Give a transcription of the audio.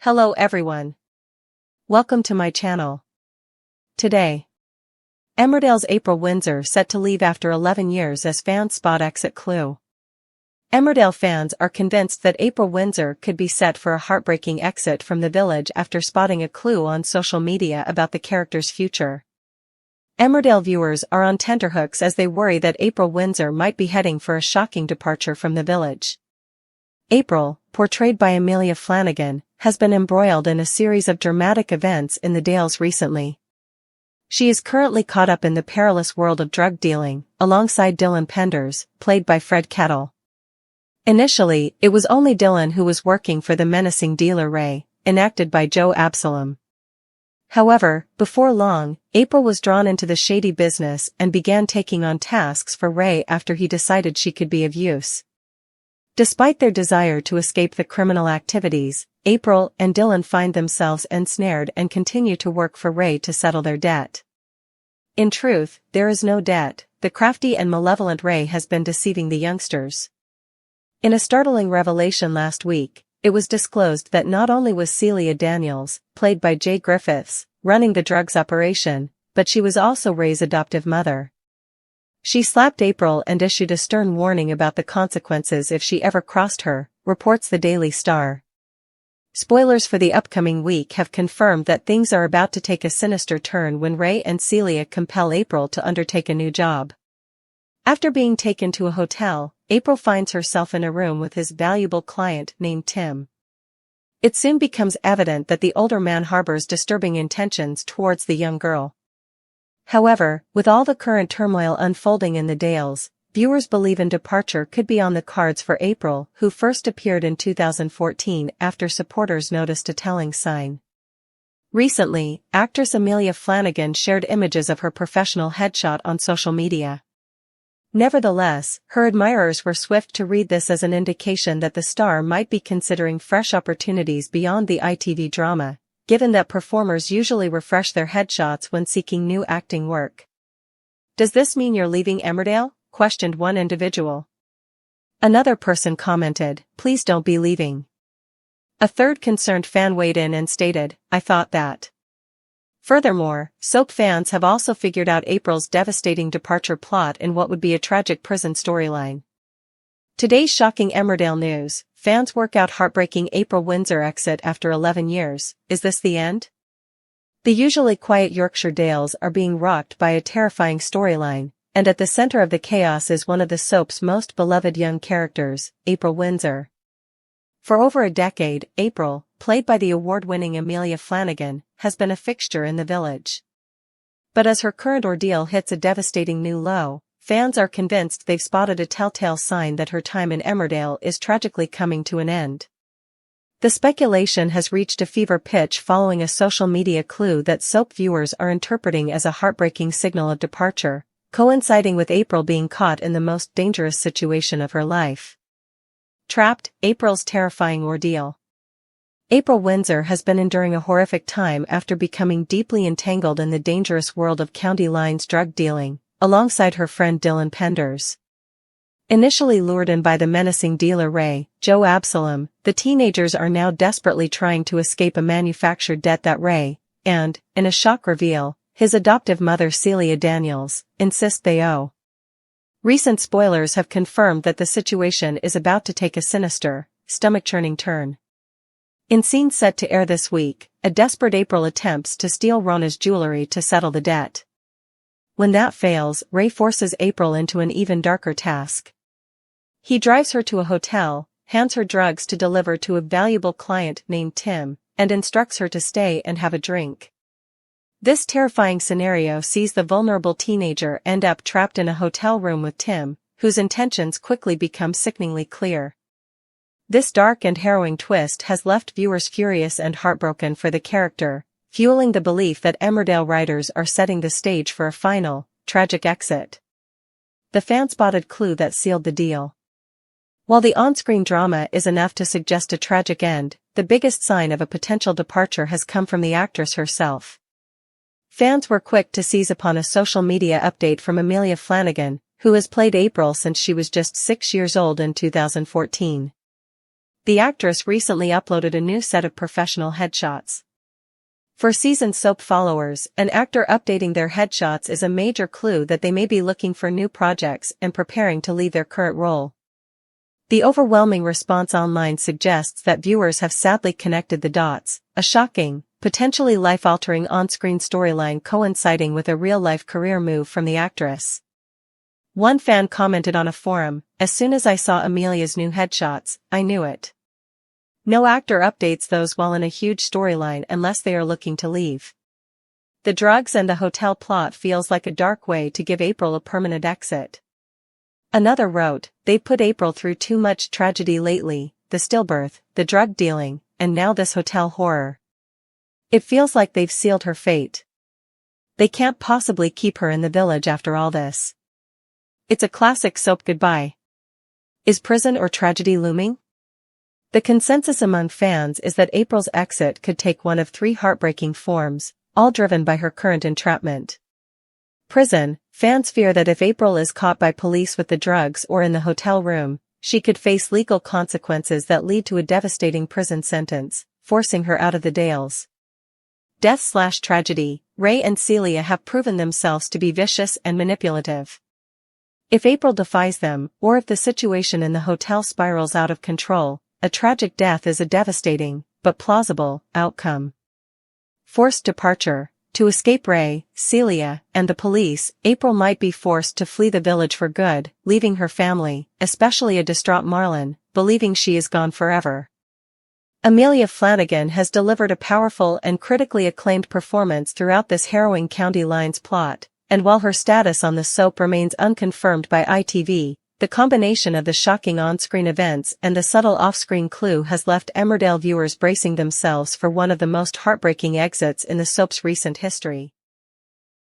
Hello everyone. Welcome to my channel. Today, Emmerdale's April Windsor set to leave after 11 years as fans spot exit clue. Emmerdale fans are convinced that April Windsor could be set for a heartbreaking exit from the village after spotting a clue on social media about the character's future. Emmerdale viewers are on tenterhooks as they worry that April Windsor might be heading for a shocking departure from the village. April, portrayed by Amelia Flanagan, has been embroiled in a series of dramatic events in the Dales recently. She is currently caught up in the perilous world of drug dealing, alongside Dylan Penders, played by Fred Kettle. Initially, it was only Dylan who was working for the menacing dealer Ray, enacted by Joe Absalom. However, before long, April was drawn into the shady business and began taking on tasks for Ray after he decided she could be of use. Despite their desire to escape the criminal activities, April and Dylan find themselves ensnared and continue to work for Ray to settle their debt. In truth, there is no debt. The crafty and malevolent Ray has been deceiving the youngsters. In a startling revelation last week, it was disclosed that not only was Celia Daniels, played by Jay Griffiths, running the drugs operation, but she was also Ray's adoptive mother. She slapped April and issued a stern warning about the consequences if she ever crossed her, reports the Daily Star. Spoilers for the upcoming week have confirmed that things are about to take a sinister turn when Ray and Celia compel April to undertake a new job. After being taken to a hotel, April finds herself in a room with his valuable client named Tim. It soon becomes evident that the older man harbors disturbing intentions towards the young girl. However, with all the current turmoil unfolding in the Dales, viewers believe a departure could be on the cards for April, who first appeared in 2014 after supporters noticed a telling sign. Recently, actress Amelia Flanagan shared images of her professional headshot on social media. Nevertheless, her admirers were swift to read this as an indication that the star might be considering fresh opportunities beyond the ITV drama, given that performers usually refresh their headshots when seeking new acting work. "Does this mean you're leaving Emmerdale?" questioned one individual. Another person commented, "Please don't be leaving." A third concerned fan weighed in and stated, "I thought that." Furthermore, soap fans have also figured out April's devastating departure plot in what would be a tragic prison storyline. Today's shocking Emmerdale news: fans work out heartbreaking April Windsor exit after 11 years. Is this the end? The usually quiet Yorkshire Dales are being rocked by a terrifying storyline, and at the center of the chaos is one of the soap's most beloved young characters, April Windsor. For over a decade, April, played by the award-winning Amelia Flanagan, has been a fixture in the village. But as her current ordeal hits a devastating new low, fans are convinced they've spotted a telltale sign that her time in Emmerdale is tragically coming to an end. The speculation has reached a fever pitch following a social media clue that soap viewers are interpreting as a heartbreaking signal of departure, coinciding with April being caught in the most dangerous situation of her life. Trapped: April's terrifying ordeal. April Windsor has been enduring a horrific time after becoming deeply entangled in the dangerous world of county lines drug dealing, alongside her friend Dylan Penders. Initially lured in by the menacing dealer Ray, Joe Absalom, the teenagers are now desperately trying to escape a manufactured debt that Ray, and, in a shock reveal, his adoptive mother Celia Daniels, insist they owe. Recent spoilers have confirmed that the situation is about to take a sinister, stomach-churning turn. In scenes set to air this week, a desperate April attempts to steal Rona's jewelry to settle the debt. When that fails, Ray forces April into an even darker task. He drives her to a hotel, hands her drugs to deliver to a valuable client named Tim, and instructs her to stay and have a drink. This terrifying scenario sees the vulnerable teenager end up trapped in a hotel room with Tim, whose intentions quickly become sickeningly clear. This dark and harrowing twist has left viewers furious and heartbroken for the character, fueling the belief that Emmerdale writers are setting the stage for a final, tragic exit. The fan-spotted clue that sealed the deal. While the on-screen drama is enough to suggest a tragic end, the biggest sign of a potential departure has come from the actress herself. Fans were quick to seize upon a social media update from Amelia Flanagan, who has played April since she was just 6 years old in 2014. the actress recently uploaded a new set of professional headshots. For seasoned soap followers, an actor updating their headshots is a major clue that they may be looking for new projects and preparing to leave their current role. The overwhelming response online suggests that viewers have sadly connected the dots, a shocking, potentially life-altering on-screen storyline coinciding with a real-life career move from the actress. One fan commented on a forum, "As soon as I saw Amelia's new headshots, I knew it. No actor updates those while in a huge storyline unless they are looking to leave. The drugs and the hotel plot feels like a dark way to give April a permanent exit." Another wrote, "They've put April through too much tragedy lately, the stillbirth, the drug dealing, and now this hotel horror. It feels like they've sealed her fate. They can't possibly keep her in the village after all this. It's a classic soap goodbye. Is prison or tragedy looming?" The consensus among fans is that April's exit could take one of three heartbreaking forms, all driven by her current entrapment. Prison. Fans fear that if April is caught by police with the drugs or in the hotel room, she could face legal consequences that lead to a devastating prison sentence, forcing her out of the Dales. Death/tragedy. Ray and Celia have proven themselves to be vicious and manipulative. If April defies them, or if the situation in the hotel spirals out of control, a tragic death is a devastating, but plausible, outcome. Forced departure. To escape Ray, Celia, and the police, April might be forced to flee the village for good, leaving her family, especially a distraught Marlon, believing she is gone forever. Amelia Flanagan has delivered a powerful and critically acclaimed performance throughout this harrowing county lines plot, and while her status on the soap remains unconfirmed by ITV, the combination of the shocking on-screen events and the subtle off-screen clue has left Emmerdale viewers bracing themselves for one of the most heartbreaking exits in the soap's recent history.